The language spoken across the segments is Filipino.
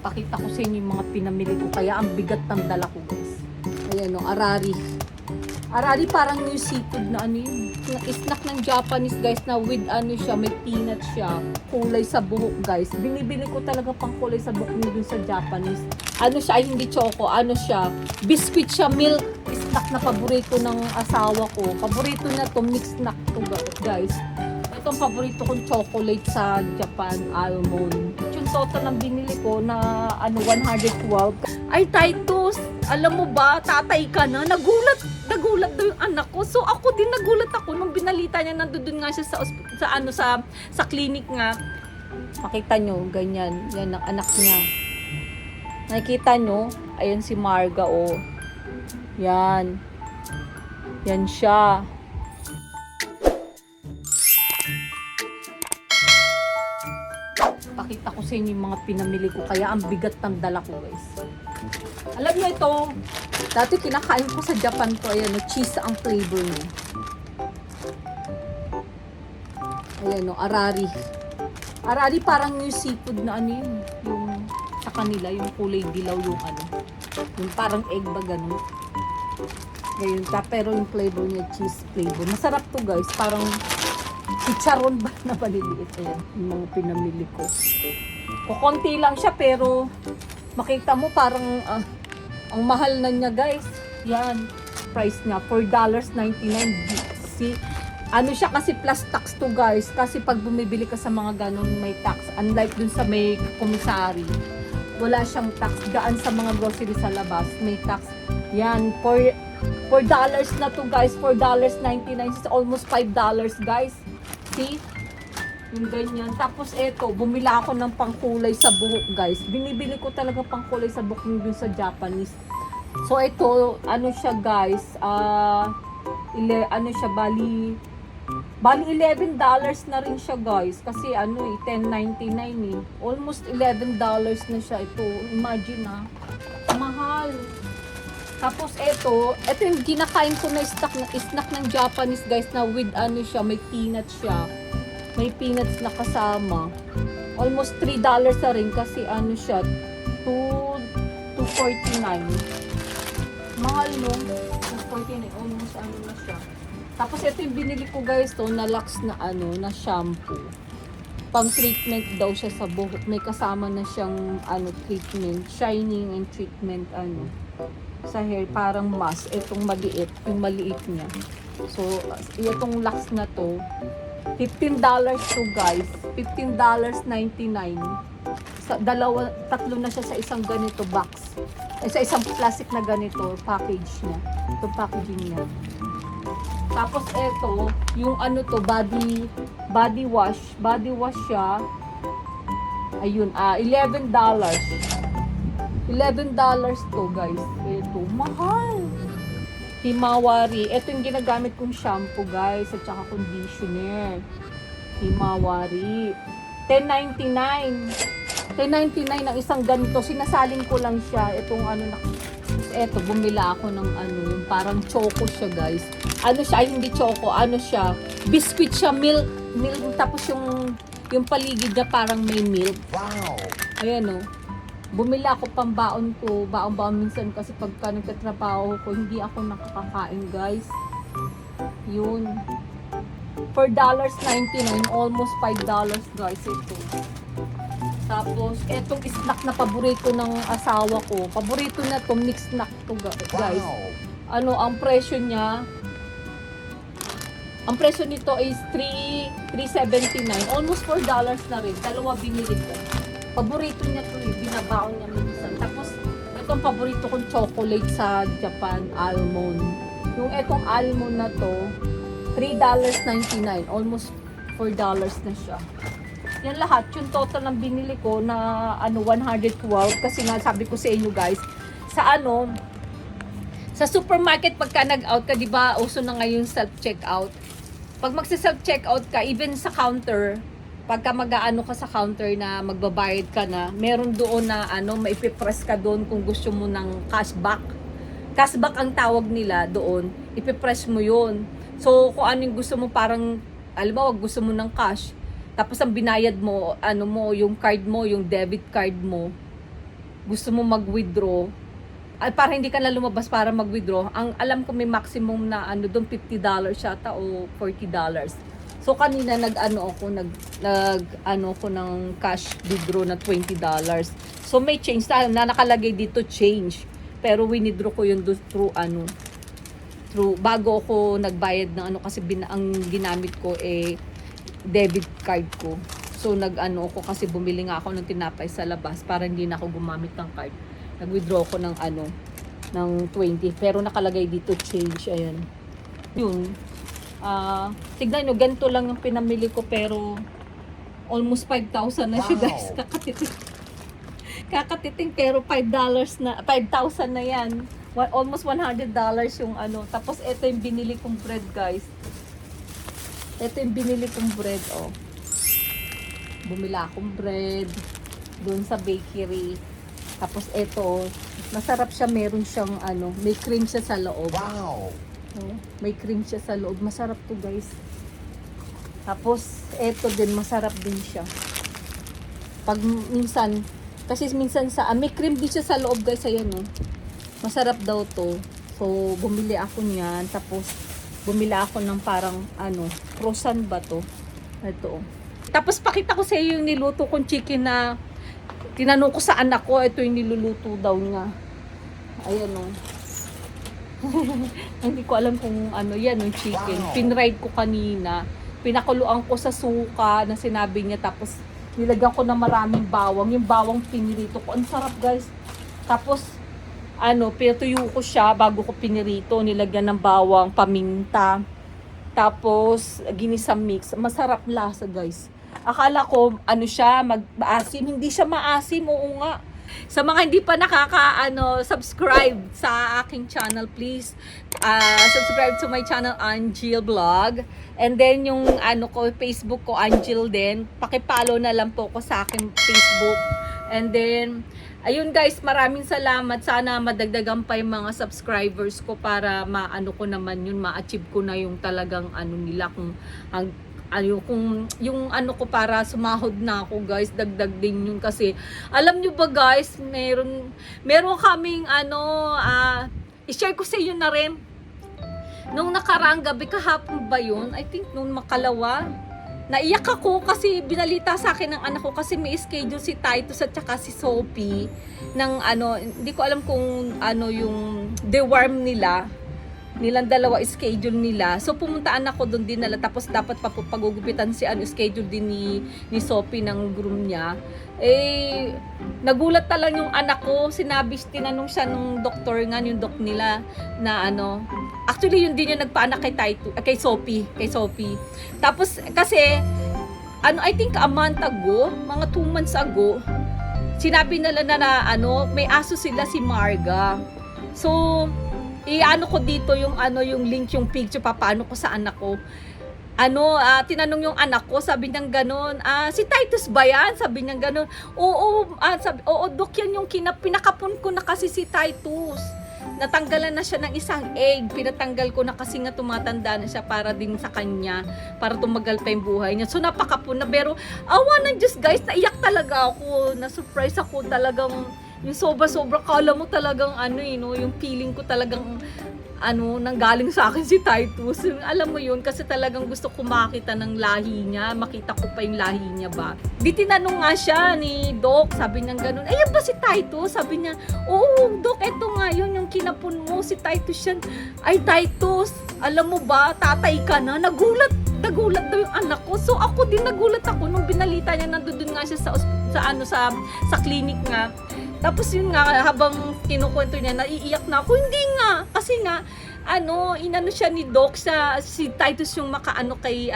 Pakita ko sa inyo yung mga pinamili ko. Kaya ang bigat ng dala ko, guys. Ayan o, arari. Arari parang yung seafood na ano yun. Snack ng Japanese, guys, na with ano siya, may peanut siya. Kulay sa buhok, guys. Binibili ko talaga pang kulay sa buhok nyo dun sa Japanese. Ano siya, ay hindi choco. Ano siya, biscuit siya, milk. Snack na paborito ng asawa ko. Paborito na to, mixed snack to, guys. Itong paborito kong chocolate sa Japan, almond. Yung total ng binili ko na ano 112. Ay, Titus, alam mo ba, tatay ka na. Nagulat daw yung anak ko. So ako din nagulat ako nung binalita niya, nandoon nga siya sa clinic nga. Makita nyo, ganyan. Yan ang anak niya. Nakikita nyo? Ayan si Marga, oh. Yan. Yan siya. Pakita ko sa inyo yung mga pinamili ko. Kaya ang bigat ng dala ko, guys. Alam niyo ito, dati kinakain ko sa Japan to. Ayan, cheese ang flavor niya. Ayan, arari. Arari parang yung seafood na ano yun. Yung sa kanila, yung kulay dilaw yung ano. Yung parang egg ba ganun. Ngayon, pero yung flavor niya, cheese flavor. Masarap to, guys. Parang chicharon ba na maliliit. Ayan, yung mga pinamili ko. Kukunti lang siya, pero makita mo parang ang mahal na niya, guys. Yan, price niya, $4.99. See, ano siya kasi plus tax to, guys. Kasi pag bumibili ka sa mga ganun, may tax. Unlike dun sa may komisari, wala siyang tax. Gaan sa mga grocery sa labas, may tax. Yan, $4 na to, guys. $4.99 is almost $5, guys. See? Yung ganyan. Tapos eto, bumila ako ng pangkulay sa buhok, guys. Binibili ko talaga pangkulay sa buhok dun sa Japanese. So ito, ano siya, guys, ano siya, bali $11 na rin siya, guys. Kasi ano $10.99 eh. Almost $11 na siya. Ito, imagine mahal. Tapos ito yung kinakain ko na snack ng Japanese, guys, na with ano siya, may peanut siya. May peanuts na kasama. Almost $3 na rin kasi ano siya, $2.49. Mahal, no? $2.49, almost ano na siya. Tapos ito yung binili ko, guys, to na Lux na ano, na shampoo. Pang treatment daw siya sa buhok. May kasama na siyang ano, treatment, shining and treatment ano sa hair, parang mask. Itong maliit, yung maliit niya. So, itong Lux na to, $15 to, guys. $15.99. Tatlo na siya sa isang ganito box. Sa isang plastic na ganito, package niya. Itong packaging niya. Tapos ito, yung ano to, body wash. Body wash siya. Ayun, $11. $11 to, guys. Ito, mahal. Himawari. Ito yung ginagamit kong shampoo, guys, at saka conditioner. Himawari. $10.99. $10.99 ang isang ganito. Sinasaling ko lang siya. Itong ano na. Eto, bumila ako ng ano, yung parang choco siya, guys. Ano siya, ay hindi choco, ano siya. Biscuit siya, milk, tapos yung paligid niya parang may milk. Wow. Ayan, oh. Bumila ako pambaon ko, baon-baon minsan kasi pagka nagtatrabaho ko, hindi ako nakakakain, guys. Yun. $4.99, almost $5, guys, ito. Tapos, etong snack na paborito ng asawa ko. Paborito na to, mixed snack to, guys. Wow. Ano, ang presyo niya, ang presyo nito is $3.79. Almost $4 na rin. Dalawa binili ko. Paborito niya to, binabaon niya minsan. Tapos, itong paborito kong chocolate sa Japan, almond. Yung etong almond na to, $3.99. Almost $4 na siya. Yan lahat, yung total ng binili ko na ano 112 kasi nga sabi ko sa inyo, guys, sa ano sa supermarket pagka nag-out ka, 'di ba? Uso na ngayon self-checkout. Pag magse-self-checkout ka, even sa counter, pagka mag-aano ka sa counter na magbabayad ka na, meron doon na ano, maipipress ka doon kung gusto mo ng cashback. Cashback ang tawag nila doon. Ipipress mo 'yon. So, kung ano yung gusto mo, parang alam mo, gusto mo ng cash. Tapos ang binayad mo, ano mo, yung card mo, yung debit card mo, gusto mo mag-withdraw, ay para hindi ka na lumabas para mag-withdraw, ang alam ko may maximum na ano doon $50 yata o $40. So kanina nag-ano ako ng cash withdraw na $20. So may change na nakalagay dito change. Pero withdraw ko yun through bago ako nagbayad ng kasi ang ginamit ko debit card ko. So ako kasi bumili nga ako ng tinapay sa labas para hindi na ako gumamit ng card. Nag-withdraw ko ng ng 20 pero nakalagay dito change, ayan. Yun. Tignan nyo, ganito lang yung pinamili ko pero almost 5,000 na siya, guys. Kakatiting pero $5 na, 5,000 na yan. Almost $100 yung Tapos ito yung binili kong bread, guys. Ito yung binili kong bread, oh. Bumila akong bread doon sa bakery. Tapos ito, masarap siya, meron siyang may cream siya sa loob. Wow! Oh, may cream siya sa loob. Masarap to, guys. Tapos ito din, masarap din siya. Pag minsan, kasi minsan may cream din siya sa loob, guys. Ayan, oh. Masarap daw to. So, bumili ako niyan. Tapos, bumili ako ng parang, croissant ba to? Ito, oh. Tapos, pakita ko sa iyo yung niluto kong chicken na tinanong ko sa anak ko. Ito yung niluluto daw niya. Ayan, oh. Hindi ko alam kung yan, yung chicken. Wow. Pinride ko kanina. Pinakuluan ko sa suka na sinabi niya. Tapos, nilagyan ko na maraming bawang. Yung bawang pinirito ko. Ang sarap, guys. Tapos, pinatuyo ko siya bago ko pinirito. Nilagyan ng bawang, paminta. Tapos, ginisa mix. Masarap lasa, guys. Akala ko, siya, maasim. Hindi siya maasim, oo nga. Sa mga hindi pa subscribe sa aking channel, please subscribe to my channel, Angel Vlog. And then yung Facebook ko, Angel din. Paki-follow na lang po ko sa aking Facebook. And then ayun, guys, maraming salamat. Sana madagdagan pa yung mga subscribers ko para ko naman yun, ma-achieve ko na yung talagang nila kung kung yung ko para sumahod na ako, guys, dagdag din yun kasi alam nyo ba, guys, meron kaming i-share ko sa inyo na rin nung nakaraang gabi, kahapon ba yun, I think nung makalawa, naiyak ako kasi binalita sa akin ng anak ko kasi may schedule si Titus at saka si Sophie ng hindi ko alam kung yung deworm nilang dalawa schedule nila. So pumuntaan ako doon din nila, tapos dapat pagugupitan si schedule din ni Sophie ng groom niya. Nagulat lang yung anak ko, tinanong siya nung doktor nga, yung doc nila na actually yun din yung nagpaanak kay Sophie. Tapos kasi I think a month ago, mga 2 months ago, sinabi nila na may aso sila, si Marga. So ko dito yung yung link, yung picture, papaano ko sa anak ko. Tinanong yung anak ko, sabi niya gano'n, si Titus ba yan? Sabi niya gano'n. Oo, Dok, yan yung pinakapon ko na kasi si Titus. Natanggalan na siya ng isang egg. Pinatanggal ko na kasi nga tumatanda na siya para din sa kanya, para tumagal pa yung buhay niya. So napakapon na, pero awa ng Diyos, guys, naiyak talaga ako. Na-surprise ako talagang. Yung sobra-sobra, kala mo talagang yung feeling ko talagang nanggaling sa akin si Titus. Alam mo yun, kasi talagang gusto ko makita ng lahi niya, makita ko pa yung lahi niya ba. Di tinanong nga siya ni Doc, sabi niya gano'n, ayun ba si Titus? Sabi niya, oo Doc, eto nga yun, yung kinapon mo, si Titus yan. Ay Titus, alam mo ba, tatay ka na, nagulat daw yung anak ko. So ako din nagulat ako nung binalita niya, nandun nga siya sa clinic nga. Tapos yun nga, habang kinukwento niya, naiiyak na ako. Hindi nga, kasi nga inano siya ni Doc, si Titus yung kay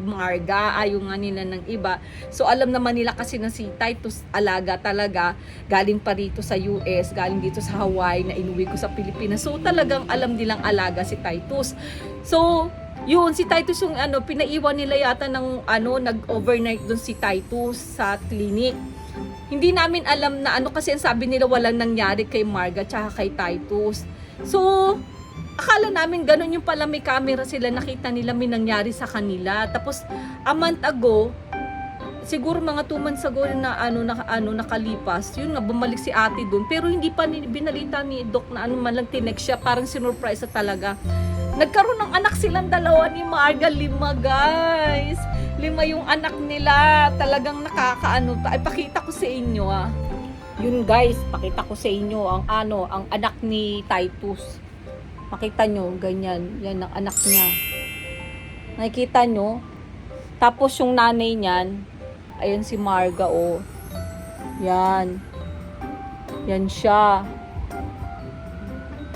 Marga, ayaw nga nila ng iba. So alam naman nila kasi na si Titus alaga talaga, galing pa rito sa US, galing dito sa Hawaii, na inuwi ko sa Pilipinas. So talagang alam nilang alaga si Titus. So yun, si Titus yung pinaiwan nila yata ng nag-overnight doon si Titus sa clinic. Hindi namin alam na kasi ang sabi nila walang nangyari kay Marga tsaka kay Titus. So, akala namin ganun yung pala, may camera sila, nakita nila may nangyari sa kanila. Tapos, a month ago, siguro mga 2 months ago na nakalipas, yun nga, bumalik si ate doon. Pero hindi pa binalita ni Doc na man lang tinext siya, parang sinurprise na talaga. Nagkaroon ng anak silang dalawa ni Marga, 5 guys. 5 yung anak nila. Talagang nakakaano. Ay, pakita ko sa inyo Yun guys, pakita ko sa inyo ang anak ni Titus. Makita nyo, ganyan. Yan ang anak niya. Nakikita nyo? Tapos yung nanay niyan, ayan si Marga, Yan. Yan siya.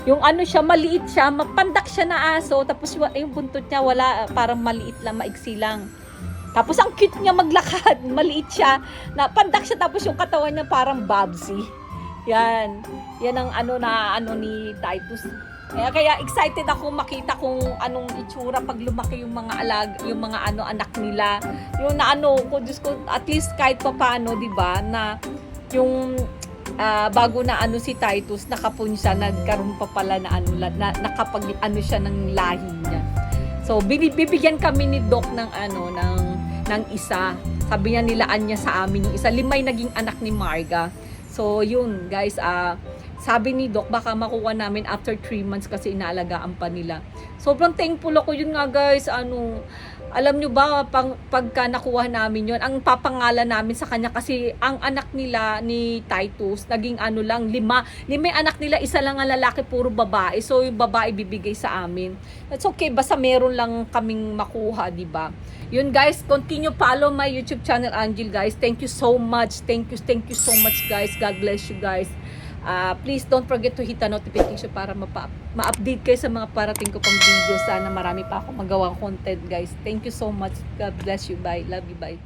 Yung siya, maliit siya, mapandak siya na aso, tapos yung buntot niya, parang maliit lang, maiksi lang. Tapos ang cute niya maglakad, maliit siya, pandak siya, tapos yung katawan niya parang Babsy. Yan. Yan ang ni Titus. Kaya excited ako makita kung anong itsura pag lumaki yung mga anak nila. Yung Diyos ko, at least kahit pa paano, 'di ba, na yung bago na si Titus, nakapun siya, nagkaroon pa pala na nakapag siya ng lahi niya. So bibigyan kami ni Doc ng ng isa. Sabi niya, nilaan niya sa amin yung isa. 5 naging anak ni Marga. So yun guys, sabi ni Doc, baka makuha namin after 3 months kasi inaalagaan pa nila. Sobrang thankful ako. Yun nga guys, alam nyo ba, pagka nakuha namin yun, ang papangalan namin sa kanya, kasi ang anak nila ni Titus, naging 5. 5 yung anak nila, isa lang ang lalaki, puro babae. So yung babae bibigay sa amin. That's okay, basta meron lang kaming makuha, diba? Yun guys, continue follow my YouTube channel, Angel guys. Thank you so much. Thank you so much guys. God bless you guys. Please don't forget to hit the notification para ma-update kayo sa mga parating ko pang video. Sana marami pa ako magawang content guys. Thank you so much. God bless you. Bye. Love you. Bye.